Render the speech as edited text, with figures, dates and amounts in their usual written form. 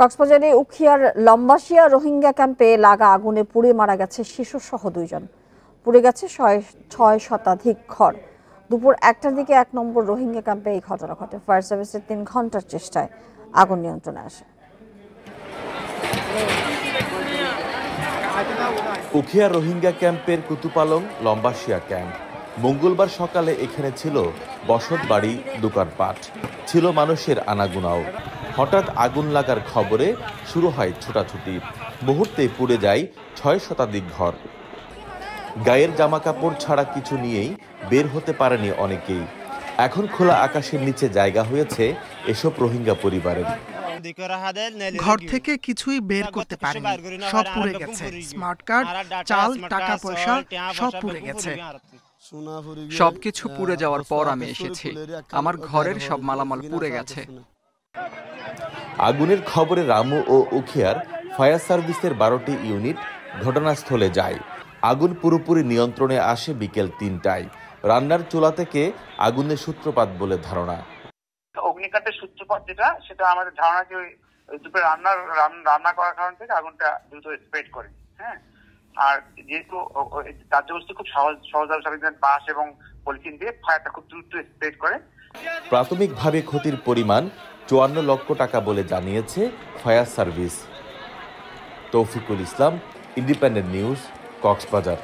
কক্সবাজারে উখিয়ার লম্বাসিয়া রোহিঙ্গা ক্যাম্পে লাগা আগুনে পুড়ে মারা গেছে শিশুসহ 2 জন। পুড়ে গেছে 6 শতাধিক ঘর। দুপুর 1টার দিকে 1 নম্বর রোহিঙ্গা ক্যাম্পে এই ঘটনা ঘটে। ফায়ার সার্ভিসের 3 ঘন্টার চেষ্টায় আগুন নিয়ন্ত্রণে আসে। উখিয়া রোহিঙ্গা ক্যাম্পের কুতুপালং লম্বাসিয়া ক্যাম্প। মঙ্গলবার সকালে এখানে ছিল বসত বাড়ি, দোকানপাট, ছিল মানুষের আনাগোনাও। হঠাৎ আগুন লাগার খবরে শুরু হয় ছোটাছুটি। মুহূর্তে পুড়ে যায় 6 শতাধিক ঘর। গায়ের জামা কাপড় ছাড়া কিছু নিয়েই বের হতে পারেনি অনেকেই। এখন খোলা আকাশের নিচে জায়গা হয়েছে এসব রোহিঙ্গা পরিবারের। ঘর থেকে কিছুই বের করতে পারেনি, সব পুড়ে গেছে। স্মার্ট কার্ড, চাল, টাকা পয়সা সব পুড়ে গেছে। সবকিছু পুড়ে যাওয়ার পর আমি এসেছি। আমার ঘরের সব মালামাল পুড়ে গেছে। আগুনের খবরে রামু ও উখিয়ার ফায়ার সার্ভিসের 12টি ইউনিট ঘটনাস্থলে যায়। আগুন পুরোপুরি নিয়ন্ত্রণে আসে বিকেল 3টায়। রান্নার চুলা থেকে আগুনের সূত্রপাত বলে ধারণা। অগ্নিকাণ্ডের সূত্রপাত সেটা আমাদের ধারণা যে দুপুরে রান্না করার কারণ থেকে আগুনটা দ্রুত স্প্রেড করে। হ্যাঁ, আর যেহেতু কার্যবস্তু খুব সহজভাবে বাঁশ এবং পলিথিন দিয়ে ফায়ারটা খুব দ্রুত স্প্রেড করে। প্রাথমিকভাবে ক্ষতির পরিমাণ 54 লক্ষ টাকা বলে জানিয়েছে ফায়ার সার্ভিস। তৌফিকুল ইসলাম, ইন্ডিপেন্ডেন্ট নিউজ, কক্সবাজার।